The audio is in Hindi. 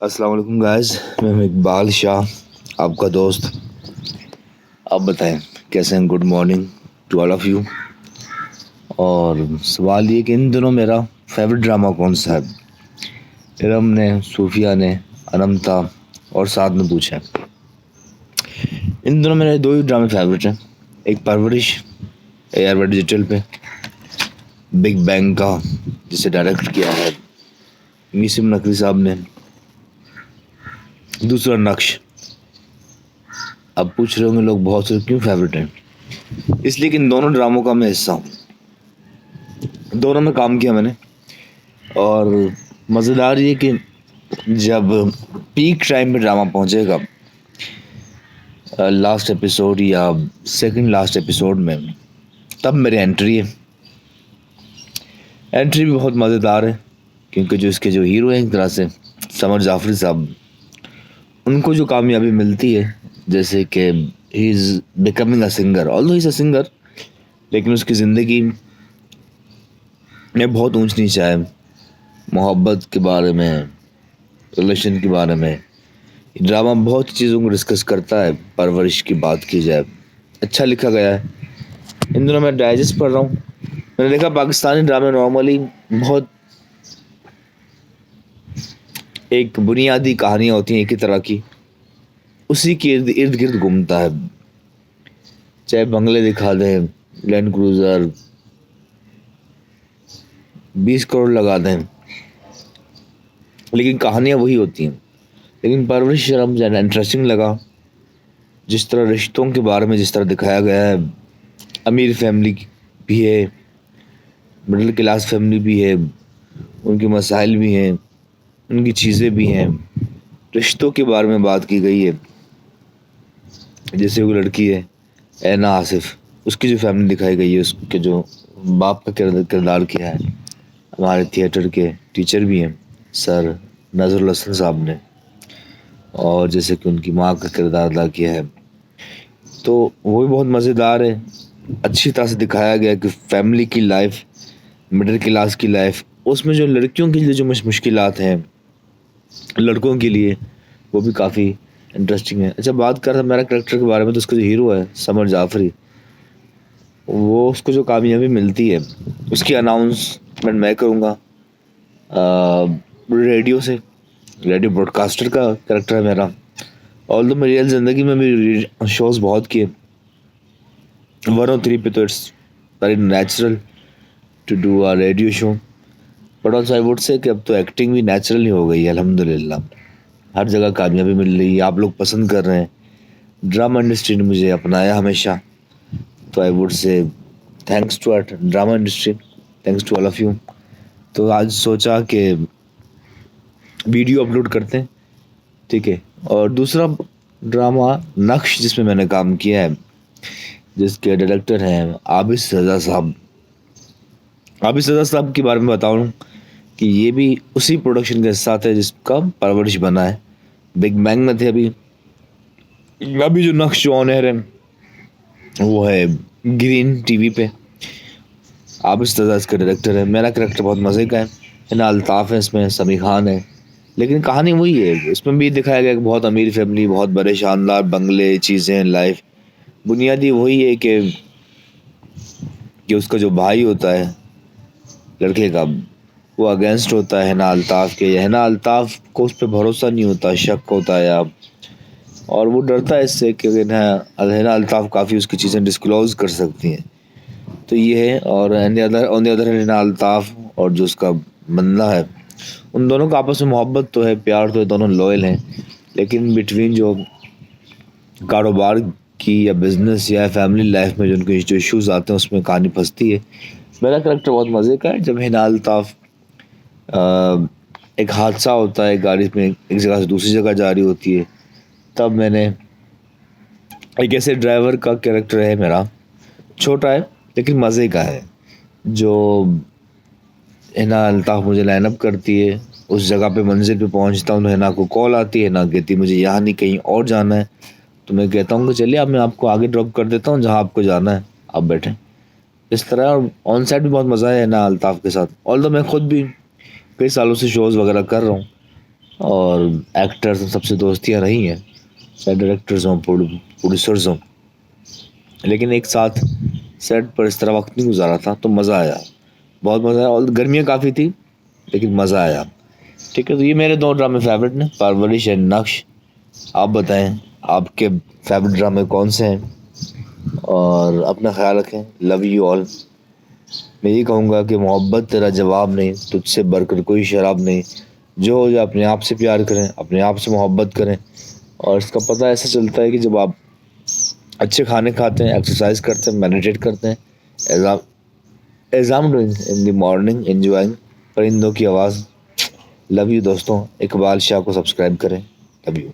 अस्सलाम वालेकुम गाइस। मैं इकबाल शाह, आपका दोस्त। आप बताएं कैसे हैं। Good morning to all of you. और सवाल ये कि इन दिनों मेरा फेवरेट ड्रामा कौन सा है। इरम ने, सूफिया ने, अनमता और साथ में पूछा। इन दिनों मेरे दो ही ड्रामे फेवरेट हैं। एक परवरिश एयर डिजिटल पे, बिग बैंग का, जिसे डायरेक्ट किया है मीसिम नकवी साहब ने। दूसरा नक्श। अब पूछ रहे होंगे लोग बहुत से क्यों फेवरेट हैं। इसलिए कि इन दोनों ड्रामों का मैं हिस्सा हूँ, दोनों में काम किया मैंने। और मज़ेदार ये कि जब पीक टाइम पे ड्रामा पहुंचेगा, लास्ट एपिसोड या सेकंड लास्ट एपिसोड में, तब मेरी एंट्री है। एंट्री भी बहुत मज़ेदार है क्योंकि जो इसके जो हीरो हैं एक तरह से समर जाफरी साहब, उनको जो कामयाबी मिलती है, जैसे कि he is becoming a singer, although he is a singer, लेकिन उसकी ज़िंदगी में बहुत ऊंच नीच है। मोहब्बत के बारे में, रिलेशन के बारे में ड्रामा बहुत चीज़ों को डिस्कस करता है। परवरिश की बात की जाए, अच्छा लिखा गया है। इन दिनों मैं डाइजेस्ट पढ़ रहा हूँ। मैंने देखा पाकिस्तानी ड्रामे नॉर्मली बहुत एक बुनियादी कहानियाँ होती हैं एक ही तरह की, उसी के इर्द इर्द गिर्द घूमता है। चाहे बंगले दिखा दें, लैंड क्रूज़र 20 करोड़ लगा दें, लेकिन कहानियाँ वही होती हैं। लेकिन परवरिश जरा मुझे इंटरेस्टिंग लगा, जिस तरह रिश्तों के बारे में जिस तरह दिखाया गया है। अमीर फैमिली भी है, मिडिल क्लास फैमिली भी है, उनके मसाइल भी हैं, उनकी चीज़ें भी हैं। रिश्तों के बारे में बात की गई है। जैसे वो लड़की है ऐना आसिफ, उसकी जो फैमिली दिखाई गई है, उसके जो बाप का किरदार किया है हमारे थिएटर के टीचर भी हैं सर नज़रुल हसन साहब ने, और जैसे कि उनकी माँ का किरदार अदा किया है, तो वो भी बहुत मज़ेदार है। अच्छी तरह से दिखाया गया कि फैमिली की लाइफ, मिडिल क्लास की लाइफ, उसमें जो लड़कियों के लिए जो मुश्किलात हैं, लड़कों के लिए, वो भी काफ़ी इंटरेस्टिंग है। अच्छा, बात कर रहा मेरा करेक्टर के बारे में, तो उसका जो हीरो है समर जाफरी, वो उसको जो कामयाबी मिलती है, उसकी अनाउंसमेंट मैं करूँगा रेडियो से। रेडियो ब्रॉडकास्टर का करेक्टर है मेरा। ऑल दो मैं रियल ज़िंदगी में भी शोज़ बहुत किए 103 पे, तो it's very natural to do a radio show. But also I would say कि अब तो एक्टिंग भी नेचुरल ही हो गई है अल्हम्दुलिल्लाह। हर जगह कामयाबी मिल रही है, आप लोग पसंद कर रहे हैं। ड्रामा इंडस्ट्री ने मुझे अपनाया हमेशा, तो I would say thanks to our drama industry, thanks to all of you. तो आज सोचा कि वीडियो अपलोड करते हैं, ठीक है। और दूसरा ड्रामा नक्श, जिसमें मैंने काम किया है, जिसके डायरेक्टर हैं आबिद रज़ा साहब। आबिद रज़ा साहब के बारे में बताऊँ कि ये भी उसी प्रोडक्शन के साथ है जिसका परवरिश बना है। बिग बैंग में थे। अभी जो नक्श जो ऑन एयर है वो है ग्रीन टीवी पे। आबिद रज़ा इसका डायरेक्टर है। मेरा करेक्टर बहुत मज़े का है। हिना अल्ताफ़ है इसमें, समी खान है। लेकिन कहानी वही है, इसमें भी दिखाया गया कि बहुत अमीर फैमिली, बहुत बड़े शानदार बंगले, चीज़ें, लाइफ। बुनियादी वही है कि उसका जो भाई होता है लड़के का, वो अगेंस्ट होता है हिना अल्ताफ़ के। हिना अल्ताफ़ को उस पर भरोसा नहीं होता, शक होता है आप, और वो डरता है इससे कि हिना अल्ताफ़ काफ़ी उसकी चीज़ें डिस्क्लोज़ कर सकती हैं। तो ये है। और on the other Hina Altaf और जो उसका बंदा है, उन दोनों का आपस में मोहब्बत तो है, प्यार तो है, दोनों लॉयल हैं। लेकिन बिटवीन जो कारोबार की या बिजनेस या फैमिली लाइफ में जो उनके जो इश्यूज आते हैं, उसमें कहानी फंसती है। मेरा करेक्टर बहुत मज़े का है। जब हिना अल्ताफ़ एक हादसा होता है, गाड़ी में एक जगह से दूसरी जगह जा रही होती है, तब मैंने एक ऐसे ड्राइवर का कैरेक्टर है मेरा, छोटा है लेकिन मज़े का है। जो हिना अल्ताफ़ मुझे लाइनअप करती है, उस जगह पे मंजिल पे पहुंचता हूँ तो हिना को कॉल आती है। हिना कहती है मुझे यहाँ नहीं कहीं और जाना है। तो मैं कहता हूँ कि चलिए अब मैं आपको आगे ड्रॉप कर देता हूँ, जहाँ आपको जाना है आप बैठें। इस तरह। और ऑन साइड भी बहुत मज़ा है हिना अल्ताफ़ के साथ। ऑल्दो मैं खुद भी कई सालों से शोज़ वगैरह कर रहा हूँ, और एक्टर्स सबसे दोस्तियाँ रही हैं, चाहे डायरेक्टर्स हों, प्रोड्यूसर्स हों, लेकिन एक साथ सेट पर इस तरह वक्त नहीं गुजारा था, तो मज़ा आया, बहुत मज़ा आया। और गर्मियाँ काफ़ी थी, लेकिन मज़ा आया। ठीक है, तो ये मेरे 2 ड्रामे फेवरेट हैं, परवरिश एंड नक्श। आप बताएं आपके फेवरेट ड्रामे कौन से हैं, और अपना ख्याल रखें। Love you all. मैं ये कहूँगा कि मोहब्बत तेरा जवाब नहीं, तुझसे बढ़कर कोई शराब नहीं। जो हो जाए अपने आप से प्यार करें, अपने आप से मोहब्बत करें। और इसका पता ऐसा चलता है कि जब आप अच्छे खाने खाते हैं, एक्सरसाइज करते हैं, मेडिटेट करते हैं, exam exam doing in the morning, enjoying परिंदों की आवाज़। लव यू दोस्तों। इकबाल शाह को सब्सक्राइब करें। Love you.